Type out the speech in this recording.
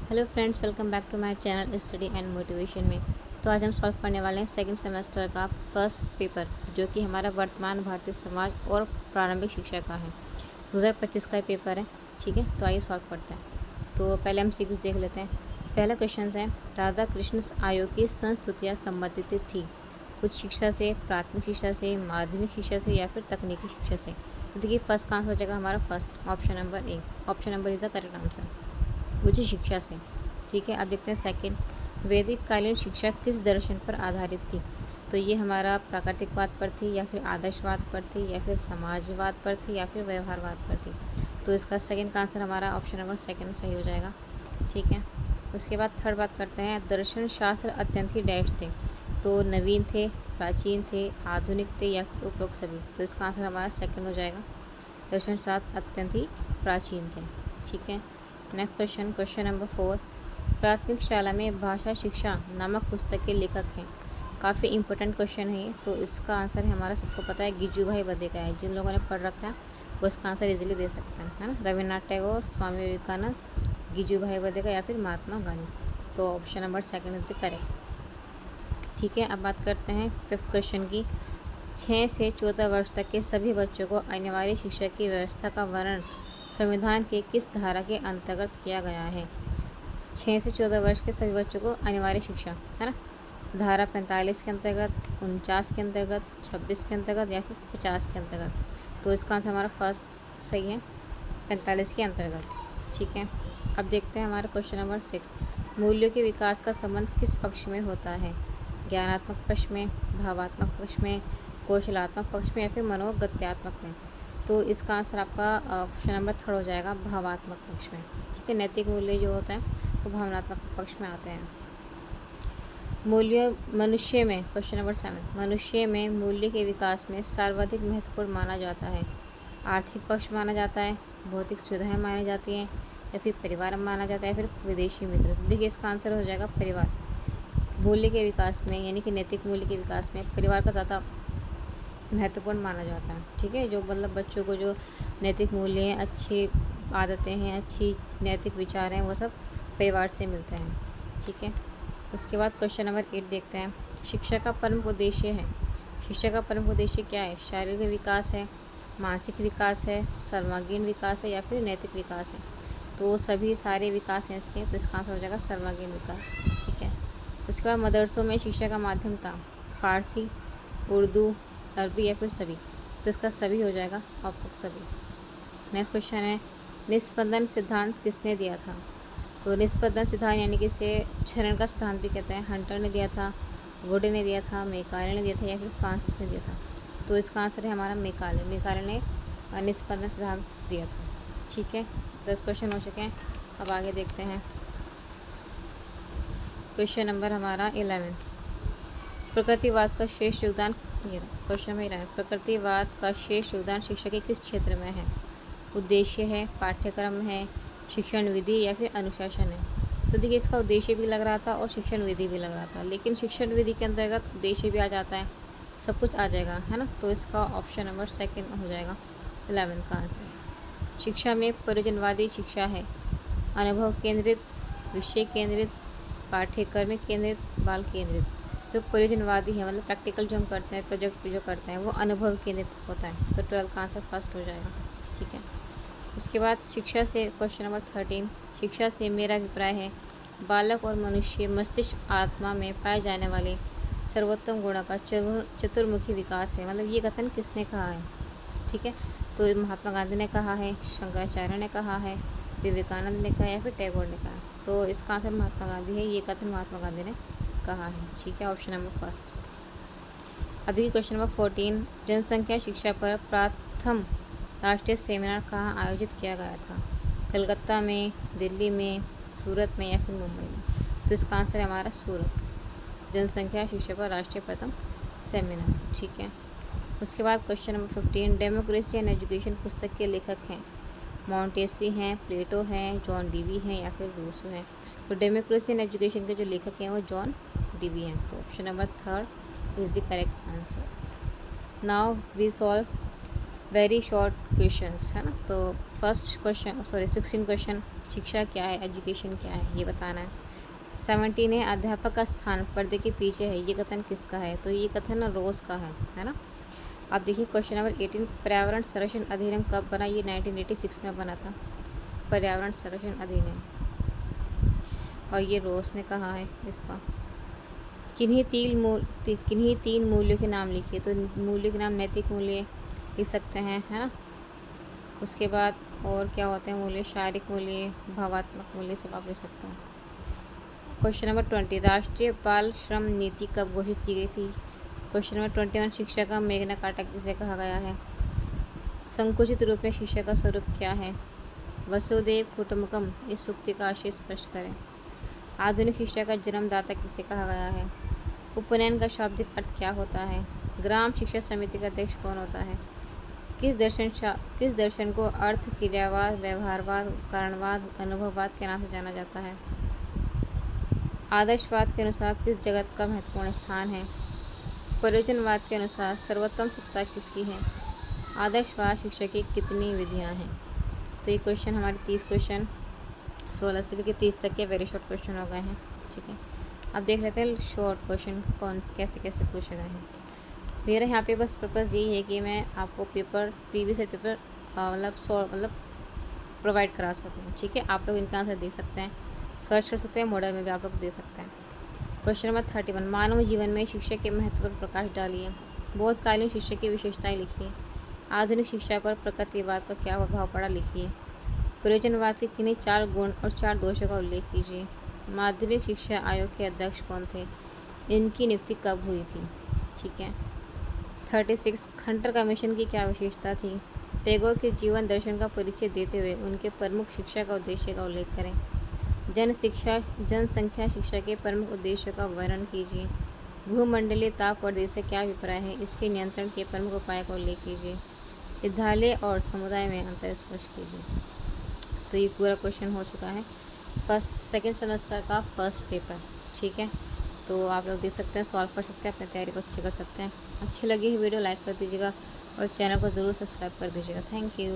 Hello friends, welcome back to my channel study and motivation में। तो आज हम सॉल्व करने वाले हैं सेकंड सेमेस्टर का फर्स्ट पेपर, जो कि हमारा वर्तमान भारतीय समाज और प्रारंभिक शिक्षा का है। 2025 का पेपर है। ठीक है, तो आइए सॉल्व करते हैं। तो पहले हम सीक्वेंस देख लेते हैं। पहला क्वेश्चन है, राधा कृष्ण आयोग की संस्तुतियाँ संबंधित थी उच्च शिक्षा से, प्राथमिक शिक्षा से, माध्यमिक शिक्षा से या फिर तकनीकी शिक्षा से। तो देखिए, फर्स्ट का आंसर हो जाएगा हमारा first option number A. Option number is the correct answer, उच्च शिक्षा से। ठीक है, अब देखते हैं सेकंड, वैदिक कालीन शिक्षा किस दर्शन पर आधारित थी। तो ये हमारा प्राकृतिकवाद पर थी या फिर आदर्शवाद पर थी या फिर समाजवाद पर थी या फिर व्यवहारवाद पर थी। तो इसका सेकंड का आंसर हमारा ऑप्शन नंबर सेकंड सही हो जाएगा। ठीक है, उसके बाद थर्ड बात करते हैं, दर्शन शास्त्र अत्यंत ही डैश थे। तो नवीन थे, प्राचीन थे, आधुनिक थे या फिर उपरोक्त सभी। तो इसका आंसर हमारा सेकंड हो जाएगा, दर्शन शास्त्र अत्यंत ही प्राचीन थे। ठीक है, नेक्स्ट क्वेश्चन, क्वेश्चन नंबर 4, प्राथमिक शाला में भाषा शिक्षा नामक पुस्तक के लेखक हैं। काफ़ी इंपॉर्टेंट क्वेश्चन है ये। तो इसका आंसर है हमारा, सबको पता है, गिजू भाई बधे का है। जिन लोगों ने पढ़ रखा है वो इसका आंसर इजीली दे सकते हैं, है ना। रविन्द्रनाथ टैगोर, स्वामी विवेकानंद, गिजू भाई बधे का या फिर महात्मा गांधी। तो option number second is the correct. ठीक है, अब बात करते हैं फिफ्थ क्वेश्चन की। 6 से 14 वर्ष तक के सभी बच्चों को अनिवार्य शिक्षा की व्यवस्था का वर्णन संविधान के किस धारा के अंतर्गत किया गया है। 6 से 14 वर्ष के सभी बच्चों को अनिवार्य शिक्षा, है ना, धारा 45 के अंतर्गत, 49 के अंतर्गत, 26 के अंतर्गत या फिर 50 के अंतर्गत। तो इसका आंसर हमारा फर्स्ट सही है, 45 के अंतर्गत। ठीक है, अब देखते हैं हमारा क्वेश्चन नंबर 6, मूल्यों के विकास का संबंध किस पक्ष में होता है। ज्ञानात्मक पक्ष में, भावात्मक पक्ष में, कौशलात्मक पक्ष में या फिर मनोगत्यात्मक में। तो इसका आंसर आपका ऑप्शन नंबर थर्ड हो जाएगा, भावात्मक पक्ष में। ठीक है, नैतिक मूल्य जो होता है वो भावनात्मक पक्ष में आते हैं। मूल्य मनुष्य में, क्वेश्चन नंबर 7, मनुष्य में मूल्य के विकास में सर्वाधिक महत्वपूर्ण माना जाता है। आर्थिक पक्ष माना जाता है, भौतिक सुविधाएं मानी जाती हैं या फिर परिवार माना जाता है या फिर विदेशी मित्र। देखिए, इसका आंसर हो जाएगा परिवार। मूल्य के विकास में यानी कि नैतिक मूल्य के विकास में परिवार का ज़्यादा महत्वपूर्ण माना जाता है। ठीक है, जो मतलब बच्चों को जो नैतिक मूल्य हैं, अच्छी आदतें हैं, अच्छी नैतिक विचार हैं, वो सब परिवार से मिलते हैं। ठीक है, उसके बाद क्वेश्चन नंबर 8 देखते हैं, शिक्षा का प्रमुख उद्देश्य है। शिक्षा का प्रमुख उद्देश्य क्या है। शारीरिक विकास है, मानसिक विकास है, सर्वांगीण विकास है या फिर नैतिक विकास है। तो सभी सारे विकास हैं इसके। तो इसका आंसर हो जाएगा सर्वांगीण विकास। ठीक है, उसके बाद मदरसों में शिक्षा का माध्यम था फारसी, उर्दू, अरबी या फिर सभी। तो इसका सभी हो जाएगा, आपको सभी। नेक्स्ट क्वेश्चन है, निष्पंदन सिद्धांत किसने दिया था। तो निष्पंदन सिद्धांत यानी कि इसे क्षरण का सिद्धांत भी कहते हैं। हंटर ने दिया था, वुड ने दिया था, मेकाले ने दिया था या फिर फ्रांसिस ने दिया था। तो इसका आंसर है हमारा मेकाले। मेकाले ने निष्पंदन सिद्धांत दिया था। ठीक है, 10 क्वेश्चन हो चुके हैं। अब आगे देखते हैं क्वेश्चन नंबर हमारा 11, प्रकृतिवाद का श्रेष्ठ योगदान। ये क्वेश्चन में रहा है, प्रकृतिवाद का श्रेष्ठ योगदान शिक्षा के किस क्षेत्र में है। उद्देश्य है, पाठ्यक्रम है, शिक्षण विधि या फिर अनुशासन है। तो देखिए, इसका उद्देश्य भी लग रहा था और शिक्षण विधि भी लग रहा था, लेकिन शिक्षण विधि के अंतर्गत उद्देश्य भी आ जाता है, सब कुछ आ जाएगा, है ना। तो इसका ऑप्शन नंबर सेकंड हो जाएगा 11 का आंसर। शिक्षा में परिजनवादी शिक्षा है, अनुभव केंद्रित, विषय केंद्रित, पाठ्यक्रम केंद्रित, बाल केंद्रित। तो परिजनवादी है, मतलब प्रैक्टिकल जो हम करते हैं, प्रोजेक्ट जो करते हैं, वो अनुभव केंद्रित होता है। तो 12 का आंसर फर्स्ट हो जाएगा। ठीक है, उसके बाद शिक्षा से क्वेश्चन नंबर 13, शिक्षा से मेरा अभिप्राय है बालक और मनुष्य मस्तिष्क आत्मा में पाए जाने वाले सर्वोत्तम गुणों का चतुर्मुखी विकास है। मतलब ये कथन किसने कहा है। ठीक है, तो महात्मा गांधी ने कहा है, शंकराचार्य ने कहा है, विवेकानंद ने कहा या फिर टैगोर ने कहा। तो इसका आंसर महात्मा गांधी है, ये कथन महात्मा गांधी ने कहा है। ठीक है, ऑप्शन नंबर फर्स्ट। अभी क्वेश्चन नंबर 14, जनसंख्या शिक्षा पर प्रथम राष्ट्रीय सेमिनार कहाँ आयोजित किया गया था। कलकत्ता में, दिल्ली में, सूरत में या फिर मुंबई में। तो इसका आंसर है हमारा सूरत, जनसंख्या शिक्षा पर राष्ट्रीय प्रथम सेमिनार। ठीक है, उसके बाद question number 15, democracy and education पुस्तक के लेखक हैं। मॉन्टेस्की हैं, प्लेटो हैं, जॉन डीवी हैं या फिर रूसो हैं। तो डेमोक्रेसी एंड एजुकेशन के जो लेखक हैं वो जॉन डीवी हैं। तो option number third is the correct answer. Now we solve very short questions, है ना। तो फर्स्ट क्वेश्चन 16 क्वेश्चन, शिक्षा क्या है, एजुकेशन क्या है, ये बताना है। 17 है, अध्यापक का स्थान पर्दे के पीछे है, ये कथन किसका है? तो ये कथन रोज का है ना। अब देखिए क्वेश्चन नंबर 18, पर्यावरण संरक्षण अधिनियम कब बना? ये 1986 में बना था, पर्यावरण संरक्षण अधिनियम, और ये रोज ने कहा है इसका। किन्हीं तीन मूल्यों के नाम लिखिए। तो मूल्यों के नाम नैतिक मूल्य लिख सकते हैं, है ना। उसके बाद और क्या होते हैं मूल्य? शारीरिक मूल्य, भावात्मक मूल्य, सब आप लिख सकते हैं। क्वेश्चन नंबर 20, राष्ट्रीय बाल श्रम नीति कब घोषित की गई थी? क्वेश्चन नंबर 21, शिक्षा का मेग्ना कार्टा किसे कहा गया है? संकुचित रूप में शिक्षा का स्वरूप क्या है? वसुदेव कुटुम्बकम, इस सूक्ति का आशय स्पष्ट करें। आधुनिक शिक्षा का जन्मदाता किसे कहा गया है? उपनयन का शाब्दिक अर्थ क्या होता है? ग्राम शिक्षा समिति का अध्यक्ष कौन होता है? किस दर्शन को अर्थ, क्रियावाद, व्यवहारवाद, कारणवाद, अनुभववाद के नाम से जाना जाता है? आदर्शवाद के अनुसार किस जगत का महत्वपूर्ण स्थान है? प्रयोजनवाद के अनुसार सर्वोत्तम सत्ता किसकी है? आदर्शवाद शिक्षा की कितनी विधियाँ हैं? तो ये क्वेश्चन हमारे 30 क्वेश्चन 16 से लेकर 30 तक के वेरी शॉर्ट क्वेश्चन हो गए हैं। ठीक है, अब देख लेते हैं शॉर्ट क्वेश्चन कौन कैसे कैसे पूछे गए हैं। मेरा यहाँ पे बस पर्पज़ यही है कि मैं आपको पेपर प्रीवियस ईयर पेपर मतलब प्रोवाइड करा सकूँ। ठीक है, आप लोग इनका आंसर दे सकते हैं, सर्च कर सकते हैं, मॉडल में भी आप लोग दे सकते हैं। क्वेश्चन नंबर 31, मानव जीवन में शिक्षा के महत्व पर प्रकाश डालिए। बोधकालीन शिक्षा की विशेषताएं लिखिए। आधुनिक शिक्षा पर प्रकृतिवाद का क्या प्रभाव पड़ा, लिखिए। प्रयोजनवाद के किन्हीं 4 गुण और 4 दोषों का उल्लेख कीजिए। माध्यमिक शिक्षा आयोग के अध्यक्ष कौन थे? इनकी नियुक्ति कब हुई थी? ठीक है। 36, खंटर कमीशन की क्या विशेषता थी? टैगोर के जीवन दर्शन का परिचय देते हुए उनके प्रमुख शिक्षा का उद्देश्य का उल्लेख करें। जनसंख्या शिक्षा के प्रमुख उद्देश्यों का वर्णन कीजिए। भूमंडलीय ताप प्रदेश से क्या अभिप्राय है? इसके नियंत्रण के प्रमुख उपाय का उल्लेख कीजिए। विद्यालय और समुदाय में अंतर स्पष्ट कीजिए। तो ये पूरा क्वेश्चन हो चुका है सेकेंड सेमेस्टर का फर्स्ट पेपर। ठीक है, तो आप लोग देख सकते हैं, सॉल्व कर सकते हैं, अपनी तैयारी को अच्छी कर सकते हैं। अच्छी लगी है वीडियो लाइक कर दीजिएगा और चैनल को ज़रूर सब्सक्राइब कर दीजिएगा। Thank you.